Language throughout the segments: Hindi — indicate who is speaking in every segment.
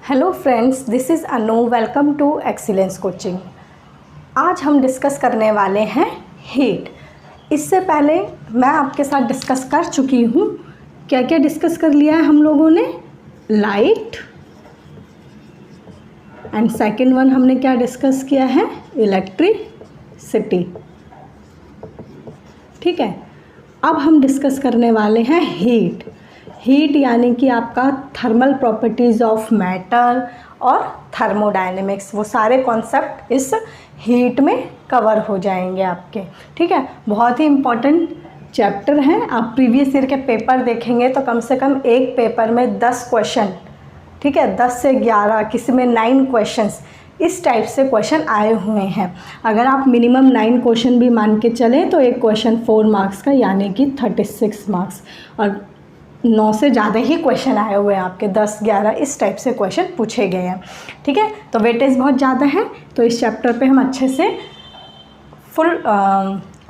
Speaker 1: Hello friends, this is Anu. Welcome to excellence coaching. आज हम डिस्कस करने वाले हैं हीट। इससे पहले मैं आपके साथ डिस्कस कर चुकी हूँ। क्या क्या डिस्कस कर लिया है हम लोगों ने? लाइट, एंड सेकंड वन हमने क्या डिस्कस किया है? इलेक्ट्रिसिटी। ठीक है, अब हम डिस्कस करने वाले हैं हीट। हीट यानी कि आपका थर्मल प्रॉपर्टीज़ ऑफ मैटर और थर्मोडायनेमिक्स, वो सारे कॉन्सेप्ट इस हीट में कवर हो जाएंगे आपके। ठीक है, बहुत ही इम्पॉर्टेंट चैप्टर हैं। आप प्रीवियस ईयर के पेपर देखेंगे तो कम से कम एक पेपर में 10 क्वेश्चन, ठीक है, 10 से 11, किसी में 9 क्वेश्चंस, इस टाइप से क्वेश्चन आए हुए हैं। अगर आप मिनिमम 9 क्वेश्चन भी मान के चलें तो एक क्वेश्चन 4 मार्क्स का यानी कि 36 मार्क्स, और 9 से ज़्यादा ही क्वेश्चन आए हुए हैं आपके, 10, 11 इस टाइप से क्वेश्चन पूछे गए हैं। ठीक है, तो वेटेज बहुत ज़्यादा है, तो इस चैप्टर पे हम अच्छे से फुल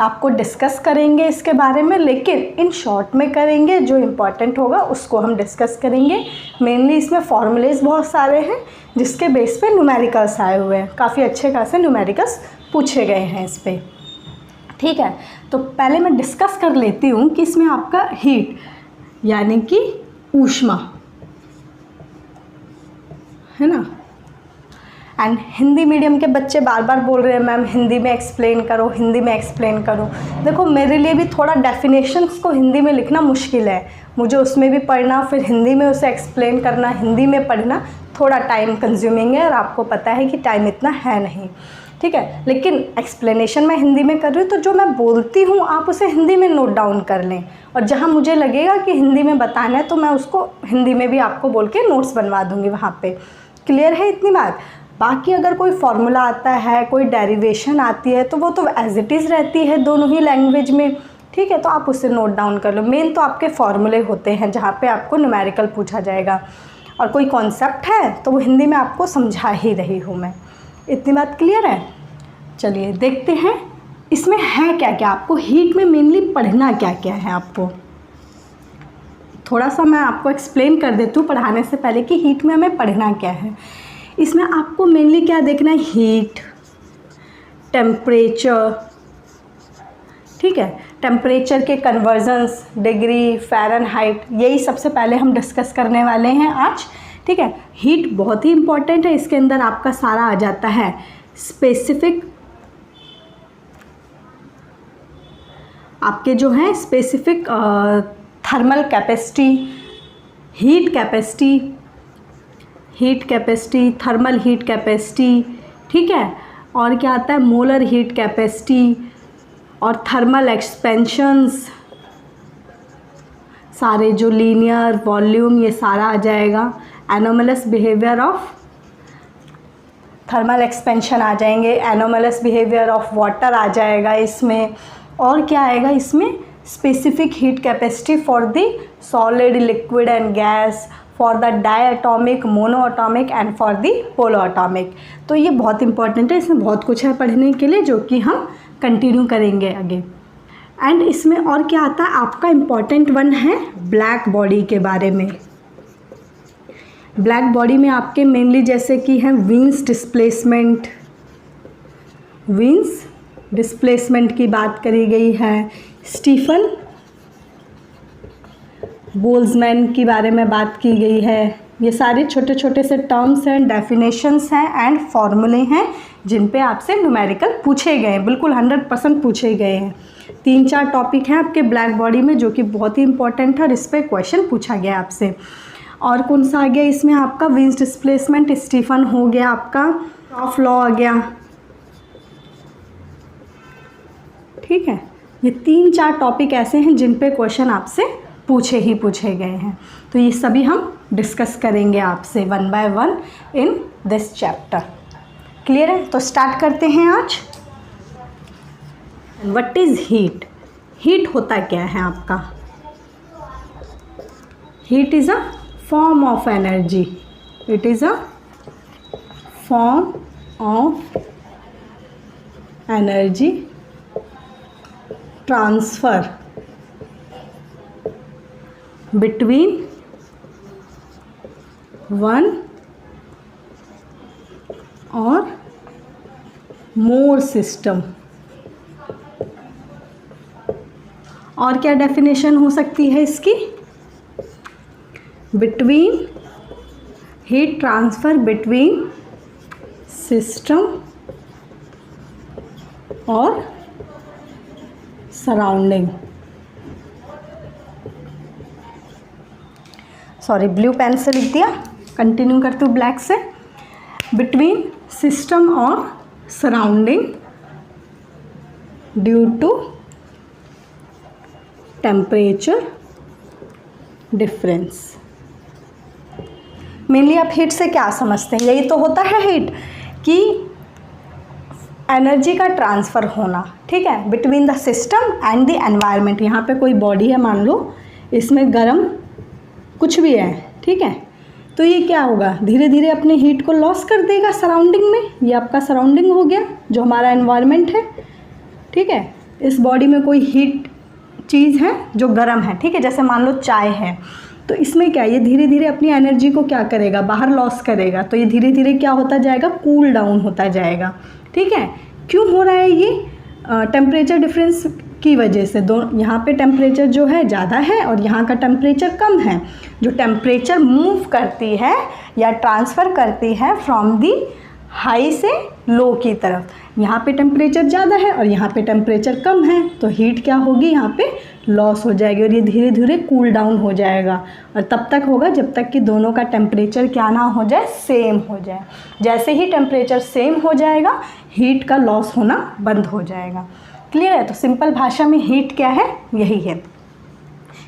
Speaker 1: आपको डिस्कस करेंगे इसके बारे में, लेकिन इन शॉर्ट में करेंगे। जो इम्पॉर्टेंट होगा उसको हम डिस्कस करेंगे। मेनली इसमें फॉर्मूलेज बहुत सारे हैं जिसके बेस पे न्यूमेरिकल्स आए हुए हैं, काफ़ी अच्छे खासे न्यूमेरिकल्स पूछे गए हैं इस पर। ठीक है, तो पहले मैं डिस्कस कर लेती हूँ कि इसमें आपका हीट यानी कि ऊष्मा है ना। एंड हिंदी मीडियम के बच्चे बार बार बोल रहे हैं मैम हिंदी में एक्सप्लेन करो, हिंदी में एक्सप्लेन करो। देखो, मेरे लिए भी थोड़ा डेफिनेशंस को हिंदी में लिखना मुश्किल है, मुझे उसमें भी पढ़ना, फिर हिंदी में उसे एक्सप्लेन करना, हिंदी में पढ़ना थोड़ा टाइम कंज्यूमिंग है, और आपको पता है कि टाइम इतना है नहीं। ठीक है, लेकिन एक्सप्लेनेशन मैं हिंदी में कर रही हूँ, तो जो मैं बोलती हूँ आप उसे हिंदी में नोट डाउन कर लें, और जहाँ मुझे लगेगा कि हिंदी में बताना है तो मैं उसको हिंदी में भी आपको बोल के नोट्स बनवा दूँगी वहाँ पे। क्लियर है इतनी बात? बाकी अगर कोई फॉर्मूला आता है, कोई डेरिवेशन आती है, तो वो तो एज इट इज़ रहती है दोनों ही लैंग्वेज में। ठीक है, तो आप उसे नोट डाउन कर लो। मेन तो आपके फॉर्मूले होते हैं जहाँ पे आपको न्यूमेरिकल पूछा जाएगा, और कोई कॉन्सेप्ट है तो वो हिंदी में आपको समझा ही रही हूँ मैं। इतनी बात क्लियर है? चलिए देखते हैं इसमें है क्या क्या। आपको हीट में मेनली पढ़ना क्या क्या है, आपको थोड़ा सा मैं आपको एक्सप्लेन कर देती हूँ पढ़ाने से पहले कि हीट में हमें पढ़ना क्या है। इसमें आपको मेनली क्या देखना है? Heat, temperature. ठीक है, टेम्परेचर के कन्वर्जन्स, डिग्री, फ़ारेनहाइट, यही सबसे पहले हम डिस्कस करने वाले हैं आज। ठीक है, हीट बहुत ही इम्पॉर्टेंट है। इसके अंदर आपका सारा आ जाता है स्पेसिफिक, आपके जो है specific thermal capacity, heat capacity, thermal heat capacity. ठीक है, और क्या आता है? मोलर हीट कैपेसिटी और थर्मल एक्सपेंशंस, सारे जो लीनियर, वॉल्यूम, ये सारा आ जाएगा। Anomalous behaviour of thermal expansion आ जाएंगे, एनोमलस बिहेवियर ऑफ वाटर आ जाएगा इसमें। और क्या आएगा इसमें? Specific heat capacity for the solid, liquid and gas, for the diatomic, monoatomic and for the polyatomic. तो ये बहुत इंपॉर्टेंट है, इसमें बहुत कुछ है पढ़ने के लिए जो कि हम कंटिन्यू करेंगे आगे। एंड इसमें और क्या आता है? आपका इम्पॉर्टेंट वन है ब्लैक बॉडी के बारे में। ब्लैक बॉडी में आपके मेनली जैसे कि हैं विन्स डिस्प्लेसमेंट की बात करी गई है, स्टीफन बोल्ट्जमैन के बारे में बात की गई है। ये सारे छोटे छोटे से टर्म्स हैं, डेफिनेशंस हैं एंड फॉर्मूले हैं जिन पे आपसे न्यूमेरिकल पूछे गए हैं, बिल्कुल 100% पूछे गए हैं। 3-4 टॉपिक हैं आपके ब्लैक बॉडी में जो कि बहुत ही इंपॉर्टेंट है, और इस पर क्वेश्चन पूछा गया आपसे। और कौन सा आ गया इसमें? आपका विन्स डिस्प्लेसमेंट, स्टीफन हो गया, आपका ऑफ लॉ आ गया। ठीक है, ये 3-4 टॉपिक ऐसे हैं जिन पे क्वेश्चन आपसे पूछे गए हैं, तो ये सभी हम डिस्कस करेंगे आपसे 1 by 1 in this chapter. Clear है? तो स्टार्ट करते हैं आज। What is heat? हीट होता क्या है आपका? Heat is a form of energy, it is a form of energy transfer between one और मोर सिस्टम। और क्या डेफिनेशन हो सकती है इसकी? Between heat transfer between system और सराउंडिंग। सॉरी, ब्लू पेन से लिख दिया, कंटिन्यू करती हूँ ब्लैक से। बिटवीन सिस्टम और surrounding due to temperature difference. Mainly आप हीट से क्या समझते हैं? यही तो होता है हीट, कि एनर्जी का ट्रांसफ़र होना, ठीक है, between the system and the environment. यहाँ पे कोई बॉडी है, मान लो इसमें गर्म कुछ भी है, ठीक है, तो ये क्या होगा, धीरे धीरे अपने हीट को लॉस कर देगा सराउंडिंग में। ये आपका सराउंडिंग हो गया, जो हमारा एनवायरनमेंट है, ठीक है। इस बॉडी में कोई हीट चीज़ है जो गर्म है, ठीक है, जैसे मान लो चाय है, तो इसमें क्या, ये धीरे धीरे अपनी एनर्जी को क्या करेगा, बाहर लॉस करेगा, तो ये धीरे धीरे क्या होता जाएगा, कूल डाउन होता जाएगा, ठीक है। क्यों हो रहा है ये? टेम्परेचर डिफरेंस की वजह से। दो, यहाँ पे टेम्परेचर जो है ज़्यादा है और यहाँ का टेम्परेचर कम है। जो टेम्परेचर मूव करती है या ट्रांसफ़र करती है फ्रॉम दी हाई से लो की तरफ, यहाँ पे टेम्परेचर ज़्यादा है और यहाँ पे टेम्परेचर कम है, तो हीट क्या होगी, यहाँ पे लॉस हो जाएगी और ये धीरे धीरे कूल डाउन हो जाएगा। और तब तक होगा जब तक कि दोनों का टेम्परेचर क्या ना हो जाए, सेम हो जाए। जैसे ही टेम्परेचर सेम हो जाएगा, हीट का लॉस होना बंद हो जाएगा। क्लियर है? तो सिंपल भाषा में हीट क्या है, यही है,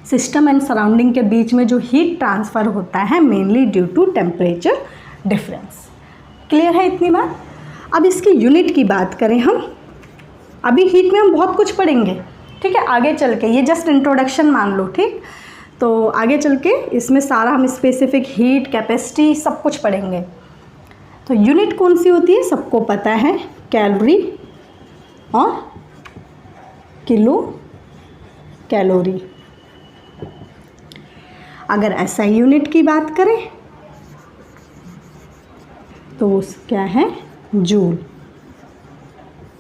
Speaker 1: सिस्टम एंड सराउंडिंग के बीच में जो हीट ट्रांसफ़र होता है mainly due to temperature difference. Clear है इतनी बात? अब इसकी यूनिट की बात करें हम। अभी हीट में हम बहुत कुछ पढ़ेंगे, ठीक है, आगे चल के, ये जस्ट इंट्रोडक्शन मान लो, ठीक। तो आगे चल के इसमें सारा हम स्पेसिफिक हीट, कैपेसिटी सब कुछ पढ़ेंगे। तो यूनिट कौन सी होती है, सबको पता है, कैलोरी और किलो कैलोरी। अगर ऐसा यूनिट की बात करें तो क्या है, जूल,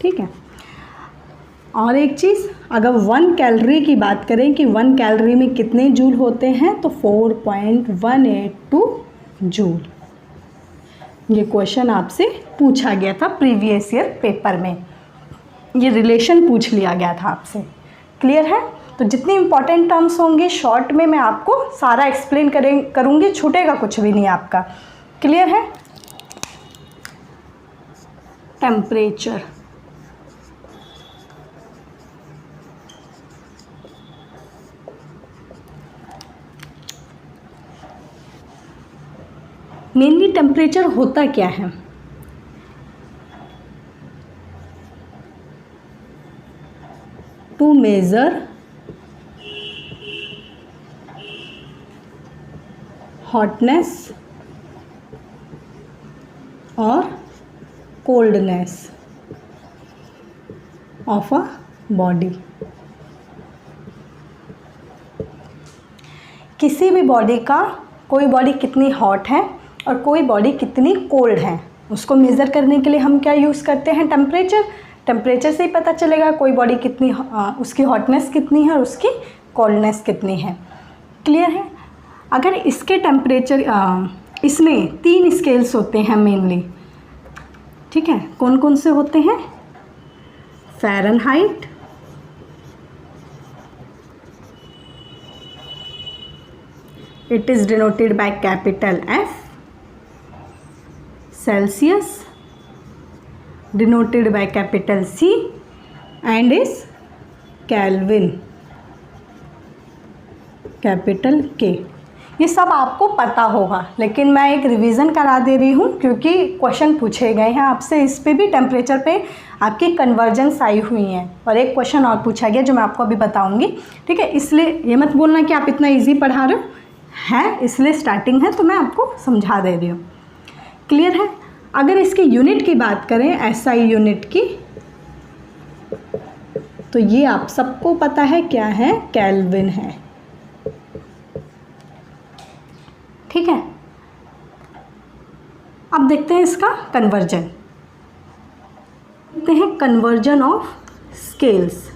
Speaker 1: ठीक है। और एक चीज़, अगर 1 कैलोरी की बात करें कि 1 कैलोरी में कितने जूल होते हैं, तो 4.182 जूल। ये क्वेश्चन आपसे पूछा गया था प्रीवियस ईयर पेपर में, ये रिलेशन पूछ लिया गया था आपसे। क्लियर है? तो जितनी इंपॉर्टेंट टर्म्स होंगी शॉर्ट में मैं आपको सारा एक्सप्लेन करूँगी, छूटेगा कुछ भी नहीं आपका। क्लियर है? टेम्परेचर, मेनली टेम्परेचर होता क्या है, टू मेजर हॉटनेस और कोल्डनेस ऑफ अ बॉडी। किसी भी बॉडी का, कोई बॉडी कितनी हॉट है और कोई बॉडी कितनी कोल्ड है, उसको मेज़र करने के लिए हम क्या यूज़ करते हैं, टेम्परेचर। टेम्परेचर से ही पता चलेगा कोई बॉडी कितनी, उसकी हॉटनेस कितनी है और उसकी कोल्डनेस कितनी है। क्लियर है? अगर इसके टेम्परेचर, इसमें 3 स्केल्स होते हैं मेनली, ठीक है, कौन कौन से होते हैं, Fahrenheit, it is denoted by capital F, Celsius denoted by capital C and is kelvin capital K। ये सब आपको पता होगा, लेकिन मैं एक रिवीजन करा दे रही हूँ क्योंकि क्वेश्चन पूछे गए हैं आपसे, इस पे भी टेम्परेचर पे आपकी कन्वर्जेंस आई हुई हैं और एक क्वेश्चन और पूछा गया जो मैं आपको अभी बताऊँगी, ठीक है। इसलिए ये मत बोलना कि आप इतना इजी पढ़ा रहे हो, है इसलिए स्टार्टिंग है तो मैं आपको समझा दे रही हूँ। क्लियर है? अगर इसकी यूनिट की बात करें, एसआई यूनिट की, तो ये आप सबको पता है क्या है, केल्विन है, ठीक है। अब देखते हैं इसका कन्वर्जन, देखते हैं कन्वर्जन ऑफ स्केल्स।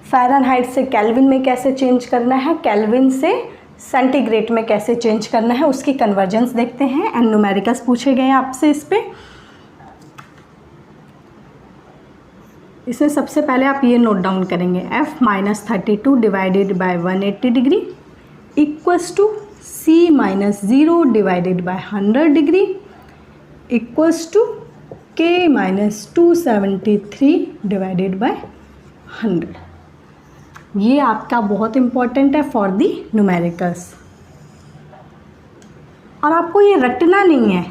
Speaker 1: फ़ारेनहाइट से केल्विन में कैसे चेंज करना है, केल्विन से सेंटीग्रेड में कैसे चेंज करना है, उसकी कन्वर्जेंस देखते हैं। एंड न्यूमेरिकल्स पूछे गए हैं आपसे इस पे। इसमें सबसे पहले आप ये नोट डाउन करेंगे, f-32 divided by 180 degree equals to C-0 divided by 100 degree equals to K-273 divided by 100। ये आपका बहुत इम्पॉर्टेंट है फॉर दी न्यूमेरिकल्स, और आपको ये रटना नहीं है,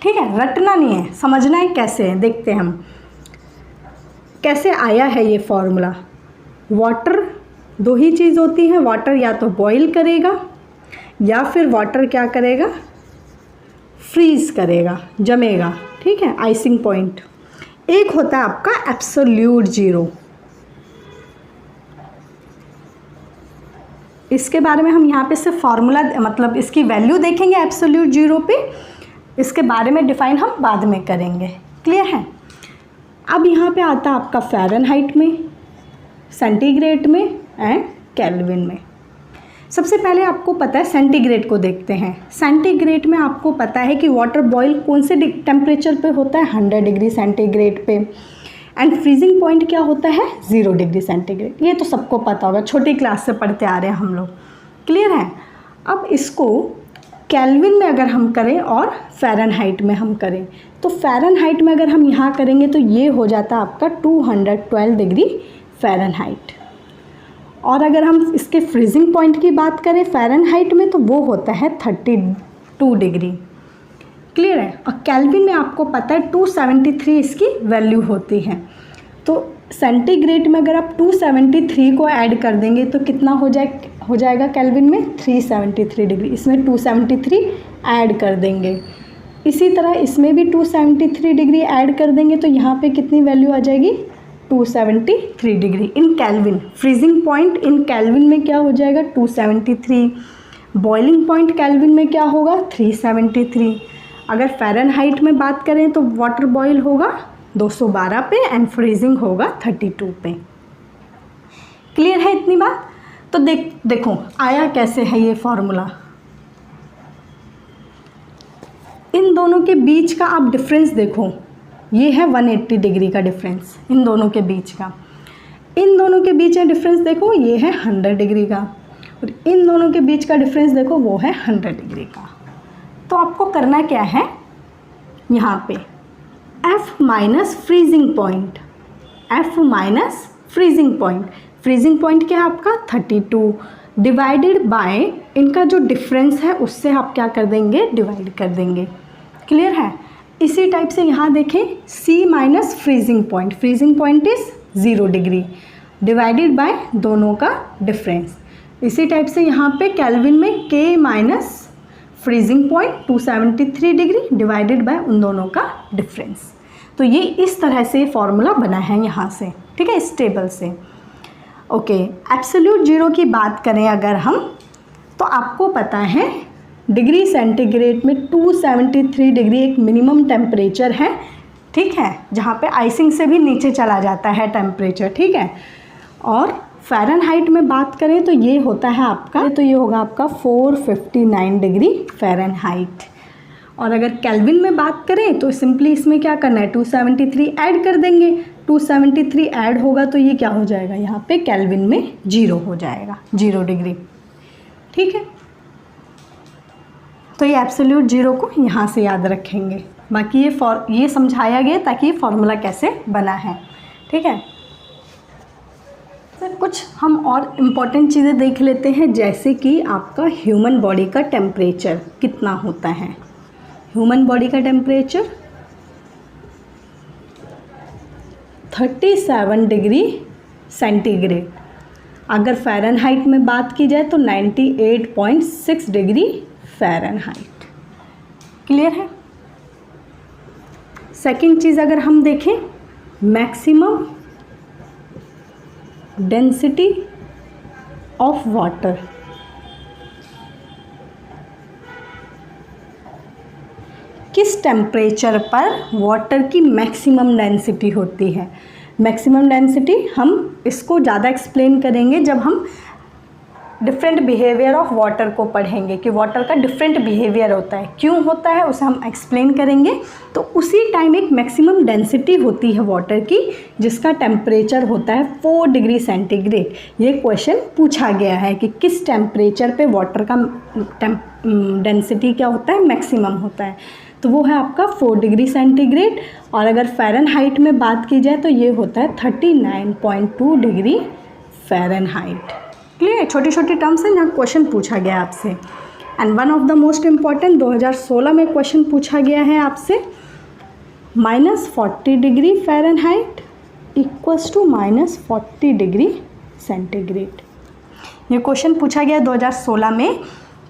Speaker 1: ठीक है, रटना नहीं है, समझना है कैसे है। देखते हैं हम कैसे आया है ये फॉर्मूला। वाटर, दो ही चीज़ होती है, वाटर या तो बॉईल करेगा या फिर वाटर क्या करेगा, फ्रीज करेगा, जमेगा, ठीक है, आइसिंग पॉइंट। एक होता है आपका एब्सोल्यूट ज़ीरो, इसके बारे में हम यहाँ पे सिर्फ फार्मूला मतलब इसकी वैल्यू देखेंगे एब्सोल्यूट ज़ीरो पे, इसके बारे में डिफ़ाइन हम बाद में करेंगे। क्लियर है। अब यहाँ पे आता है आपका फ़ारेनहाइट में, सेंटीग्रेड में एंड केल्विन में। सबसे पहले आपको पता है सेंटीग्रेड को देखते हैं। सेंटीग्रेड में आपको पता है कि वाटर बॉयल कौन से टेम्परेचर पे होता है, 100 डिग्री सेंटीग्रेड पे, एंड फ्रीजिंग पॉइंट क्या होता है, 0 डिग्री सेंटीग्रेड। ये तो सबको पता होगा, छोटी क्लास से पढ़ते आ रहे हैं हम लोग। क्लियर है। अब इसको केल्विन में अगर हम करें और फ़ारेनहाइट में हम करें, तो फ़ारेनहाइट में अगर हम यहाँ करेंगे तो ये हो जाता है आपका 212 डिग्री फ़ारेनहाइट। और अगर हम इसके फ्रीजिंग पॉइंट की बात करें फ़ारेनहाइट में, तो वो होता है 32 डिग्री। क्लियर है। और केल्विन में आपको पता है 273 इसकी वैल्यू होती है। तो सेंटीग्रेड में अगर आप 273 को ऐड कर देंगे तो कितना हो जाएगा केल्विन में, 373 डिग्री। इसमें 273 ऐड कर देंगे। इसी तरह इसमें भी 273 डिग्री ऐड कर देंगे तो यहाँ पे कितनी वैल्यू आ जाएगी, 273 degree in kelvin. Freezing point in kelvin में क्या हो जाएगा, 273। बॉइलिंग पॉइंट केल्विन में क्या होगा, 373। अगर फ़ारेनहाइट में बात करें तो वाटर बॉयल होगा 212 पे एंड फ्रीजिंग होगा 32 पे। क्लियर है इतनी बात। तो देखो आया कैसे है ये फॉर्मूला। इन दोनों के बीच का आप डिफरेंस देखो, ये है 180 डिग्री का डिफरेंस इन दोनों के बीच का। इन दोनों के बीच का डिफरेंस देखो, ये है 100 डिग्री का, और इन दोनों के बीच का डिफरेंस देखो वो है 100 डिग्री का। तो आपको करना क्या है, यहाँ पे F minus freezing point, F minus freezing point, freezing point क्या है आपका 32 डिवाइडेड बाय इनका जो डिफरेंस है उससे आप क्या कर देंगे, डिवाइड कर देंगे। क्लियर है। इसी टाइप से यहाँ देखें C minus freezing point is 0 degree divided by दोनों का डिफरेंस। इसी टाइप से यहाँ पे केल्विन में K minus freezing point 273 degree divided by उन दोनों का डिफरेंस। तो ये इस तरह से फॉर्मूला बना है यहाँ से, ठीक है, इस टेबल से। ओके, एब्सोल्यूट ज़ीरो की बात करें अगर हम, तो आपको पता है डिग्री सेंटीग्रेड में 273 डिग्री एक मिनिमम टेम्परेचर है, ठीक है, जहाँ पे आइसिंग से भी नीचे चला जाता है टेम्परेचर, ठीक है। और फ़ारेनहाइट में बात करें तो ये होता है आपका, तो ये होगा आपका 459 डिग्री फ़ारेनहाइट। और अगर केल्विन में बात करें तो सिंपली इसमें क्या करना है, 273 ऐड कर देंगे। 273 ऐड होगा तो ये क्या हो जाएगा, यहाँ पे केल्विन में 0 हो जाएगा, 0 डिग्री, ठीक है। तो ये एब्सोल्यूट ज़ीरो को यहाँ से याद रखेंगे। बाकी ये समझाया गया ताकि ये फार्मूला कैसे बना है, ठीक है। सर कुछ हम और इम्पॉर्टेंट चीज़ें देख लेते हैं, जैसे कि आपका ह्यूमन बॉडी का टेम्परेचर कितना होता है। ह्यूमन बॉडी का टेम्परेचर 37 डिग्री सेंटीग्रेड। अगर फ़ारेनहाइट में बात की जाए तो 98.6 डिग्री फ़ारेनहाइट। क्लियर है। सेकंड चीज़ अगर हम देखें, मैक्सिमम डेंसिटी ऑफ वाटर, किस टेम्परेचर पर वाटर की मैक्सिमम डेंसिटी होती है। मैक्सिमम डेंसिटी हम इसको ज़्यादा एक्सप्लेन करेंगे जब हम डिफरेंट बिहेवियर ऑफ वाटर को पढ़ेंगे कि वाटर का डिफरेंट बिहेवियर होता है, क्यों होता है उसे हम एक्सप्लेन करेंगे। तो उसी टाइम एक मैक्सिमम डेंसिटी होती है वाटर की जिसका टेम्परेचर होता है 4 डिग्री सेंटीग्रेड। ये क्वेश्चन पूछा गया है कि किस टेम्परेचर पे वाटर का डेंसिटी क्या होता है, मैक्सिमम होता है। तो वो है आपका 4 डिग्री सेंटीग्रेड, और अगर फ़ारेनहाइट में बात की जाए तो ये होता है 39.2 डिग्री फ़ारेनहाइट। क्लियर, छोटी छोटी टर्म्स हैं जहाँ क्वेश्चन पूछा गया आपसे। And one of the most important 2016 में क्वेश्चन पूछा गया है आपसे, -40 degree fahrenheit equals to -40 degree centigrade. ये क्वेश्चन पूछा गया 2016 में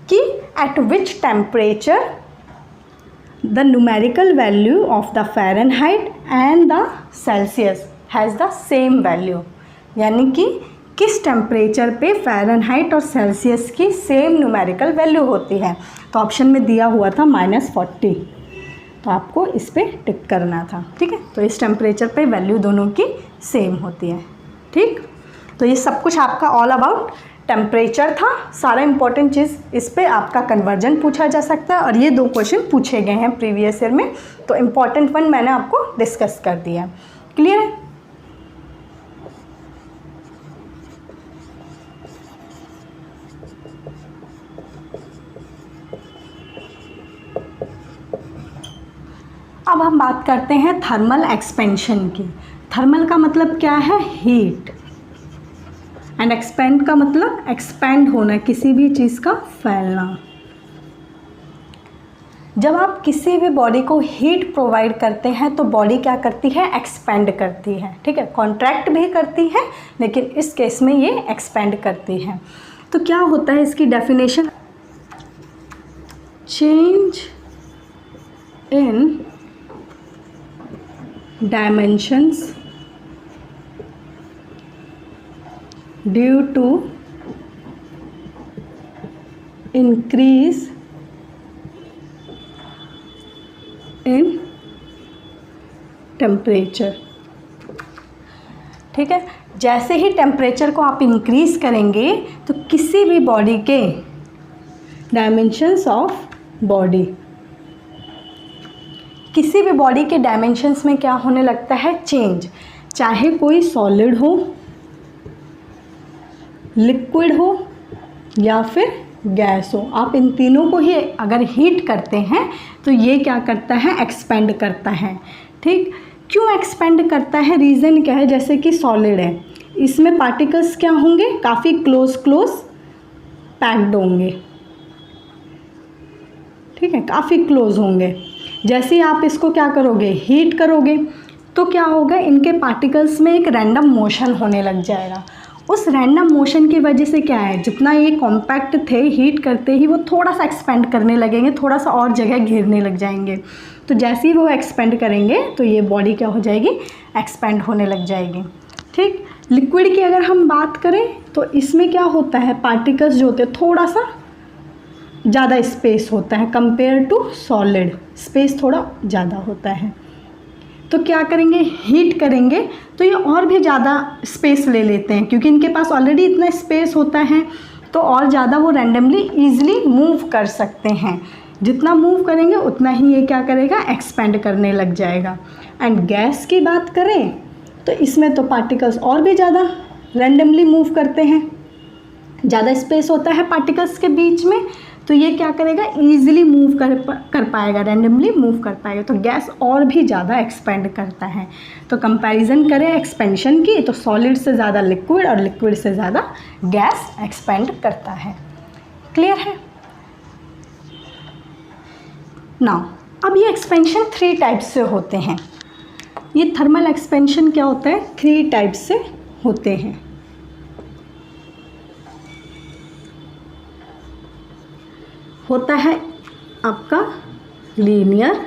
Speaker 1: कि at which temperature the numerical value of the Fahrenheit and the Celsius has the same value, यानी कि किस टेम्परेचर पे फ़ारेनहाइट और सेल्सियस की सेम न्यूमेरिकल वैल्यू होती है। तो ऑप्शन में दिया हुआ था -40, तो आपको इस पर टिक करना था। ठीक है, तो इस टेम्परेचर पे वैल्यू दोनों की सेम होती है। ठीक, तो ये सब कुछ आपका ऑल अबाउट टेम्परेचर था। सारा इंपॉर्टेंट चीज़ इस पे आपका कन्वर्जन पूछा जा सकता है, और ये 2 क्वेश्चन पूछे गए हैं प्रीवियस ईयर में, तो इम्पॉर्टेंट वन मैंने आपको डिस्कस कर दिया। क्लियर है? अब हम बात करते हैं थर्मल एक्सपेंशन की। थर्मल का मतलब क्या है, हीट, एंड एक्सपेंड का मतलब एक्सपेंड होना, किसी भी चीज़ का फैलना। जब आप किसी भी बॉडी को हीट प्रोवाइड करते हैं तो बॉडी क्या करती है, एक्सपेंड करती है। ठीक है, कॉन्ट्रैक्ट भी करती है, लेकिन इस केस में ये एक्सपेंड करती है। तो क्या होता है इसकी definition, change in dimensions due to increase in temperature। ठीक है, जैसे ही टेम्परेचर को आप इंक्रीज करेंगे तो किसी भी बॉडी के डायमेंशंस ऑफ बॉडी, किसी भी बॉडी के डायमेंशंस में क्या होने लगता है, चेंज। चाहे कोई सॉलिड हो, लिक्विड हो या फिर गैस हो, आप इन तीनों को ही अगर हीट करते हैं तो ये क्या करता है, एक्सपेंड करता है। ठीक, क्यों एक्सपेंड करता है, रीज़न क्या है। जैसे कि सॉलिड है, इसमें पार्टिकल्स क्या होंगे, काफ़ी क्लोज पैक्ड होंगे। ठीक है, काफ़ी क्लोज होंगे। जैसे ही आप इसको क्या करोगे, हीट करोगे, तो क्या होगा, इनके पार्टिकल्स में एक रैंडम मोशन होने लग जाएगा। उस रैंडम मोशन की वजह से क्या है, जितना ये कॉम्पैक्ट थे, हीट करते ही वो थोड़ा सा एक्सपेंड करने लगेंगे, थोड़ा सा और जगह घेरने लग जाएंगे। तो जैसे ही वो एक्सपेंड करेंगे तो ये बॉडी क्या हो जाएगी, एक्सपेंड होने लग जाएगी। ठीक, लिक्विड की अगर हम बात करें तो इसमें क्या होता है, पार्टिकल्स जो होते हैं थोड़ा सा ज़्यादा स्पेस होता है कंपेयर टू सॉलिड, स्पेस थोड़ा ज़्यादा होता है। तो क्या करेंगे, हीट करेंगे तो ये और भी ज़्यादा स्पेस ले लेते हैं, क्योंकि इनके पास ऑलरेडी इतना स्पेस होता है, तो और ज़्यादा वो रैंडमली ईजिली मूव कर सकते हैं। जितना मूव करेंगे उतना ही ये क्या करेगा, एक्सपेंड करने लग जाएगा। एंड गैस की बात करें तो इसमें तो पार्टिकल्स और भी ज़्यादा रैंडमली मूव करते हैं, ज़्यादा स्पेस होता है पार्टिकल्स के बीच में, तो ये क्या करेगा, ईजिली मूव कर पाएगा, रैंडमली मूव कर पाएगा। तो गैस और भी ज़्यादा एक्सपेंड करता है। तो कंपैरिजन करें एक्सपेंशन की तो सॉलिड से ज़्यादा लिक्विड और लिक्विड से ज़्यादा गैस एक्सपेंड करता है। क्लियर है? नाउ अब ये एक्सपेंशन 3 टाइप्स से होते हैं। ये थर्मल एक्सपेंशन क्या होता है, 3 टाइप्स से होते हैं। होता है आपका लीनियर,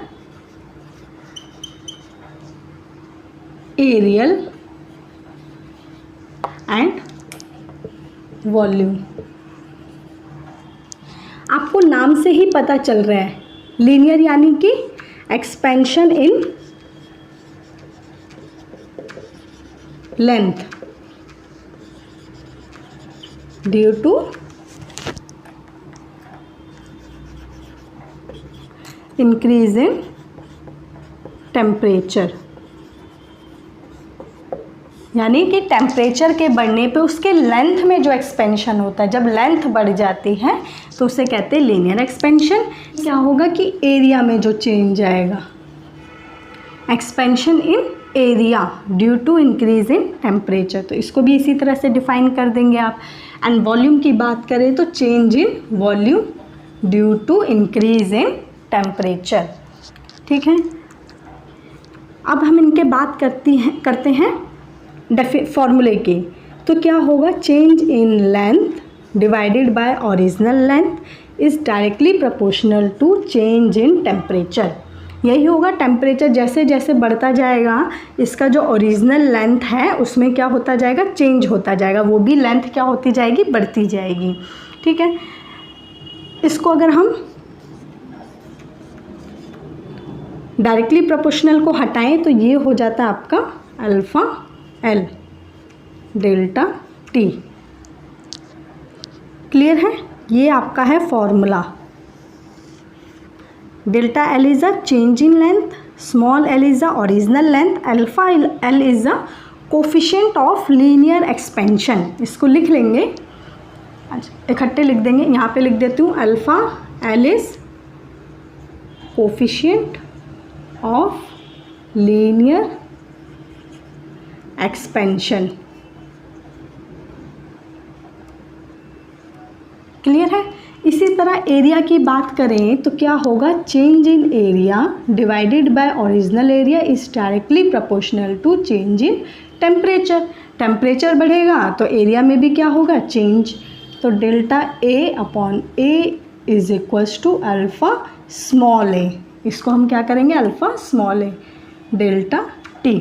Speaker 1: एरियल एंड वॉल्यूम। आपको नाम से ही पता चल रहा है, लीनियर यानी कि expansion in length due to increase in temperature, यानी कि टेम्परेचर के बढ़ने पे उसके लेंथ में जो एक्सपेंशन होता है, जब लेंथ बढ़ जाती है तो उसे कहते हैं लीनियर एक्सपेंशन। क्या होगा कि एरिया में जो चेंज आएगा, expansion in area due to increase in temperature, तो इसको भी इसी तरह से डिफाइन कर देंगे आप। एंड वॉल्यूम की बात करें तो change in volume due to increase in temperature. ठीक है, अब हम इनके बात करते हैं फॉर्मूले की। तो क्या होगा, change in length divided by original length is directly proportional to change in temperature. यही होगा, टेम्परेचर जैसे जैसे बढ़ता जाएगा इसका जो ओरिजिनल लेंथ है उसमें क्या होता जाएगा, चेंज होता जाएगा, वो भी लेंथ क्या होती जाएगी, बढ़ती जाएगी। ठीक है, इसको अगर हम डायरेक्टली प्रोपोर्शनल को हटाएं तो ये हो जाता है आपका alpha L delta T. Clear है, ये आपका है formula. Delta L is a change in length, small L is a original length, alpha L is a coefficient of linear expansion. इसको लिख लेंगे, इकट्ठे लिख देंगे। यहाँ पे लिख देती हूँ, alpha L is coefficient of linear expansion. Clear है। इसी तरह एरिया की बात करें तो क्या होगा, change in area divided by original area is directly proportional to change in temperature. Temperature बढ़ेगा तो एरिया में भी क्या होगा, चेंज। तो delta a upon a is equals to alpha small a. इसको हम क्या करेंगे, alpha small a delta t.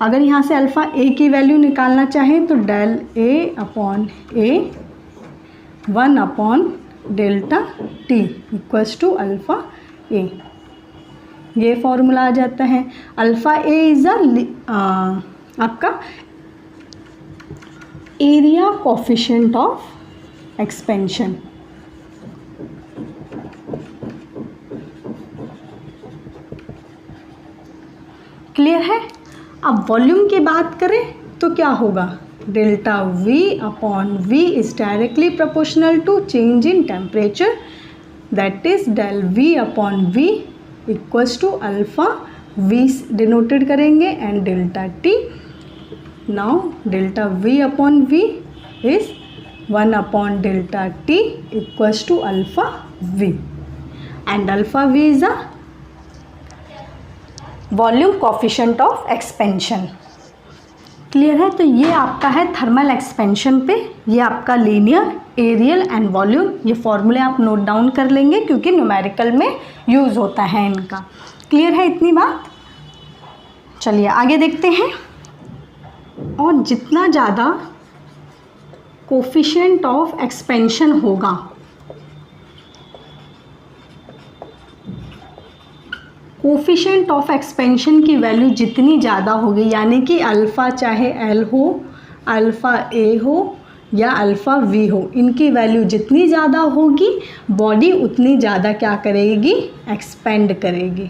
Speaker 1: अगर यहाँ से अल्फ़ा ए की वैल्यू निकालना चाहें तो del a upon a 1 upon delta t equals to alpha a. ये फॉर्मूला आ जाता है। अल्फ़ा ए इज़ आपका area coefficient of expansion. Clear है। अब वॉल्यूम की बात करें तो क्या होगा, delta V upon V is directly proportional to change in temperature, that is del V upon V equals to alpha V denoted करेंगे and delta T। Now delta V upon V is 1 upon delta T equals to alpha V and alpha V is a volume coefficient of expansion. Clear है। तो ये आपका है थर्मल एक्सपेंशन पे, ये आपका लीनियर, एरियल एंड वॉल्यूम। ये फॉर्मूले आप नोट डाउन कर लेंगे क्योंकि न्यूमेरिकल में यूज़ होता है इनका। क्लियर है इतनी बात। चलिए आगे देखते हैं। और जितना ज़्यादा कोफिशिएंट ऑफ एक्सपेंशन होगा, कोफिशिएंट ऑफ एक्सपेंशन की वैल्यू जितनी ज़्यादा होगी, यानी कि अल्फ़ा चाहे एल हो, अल्फ़ा ए हो या अल्फ़ा वी हो, इनकी वैल्यू जितनी ज़्यादा होगी बॉडी उतनी ज़्यादा क्या करेगी, एक्सपेंड करेगी।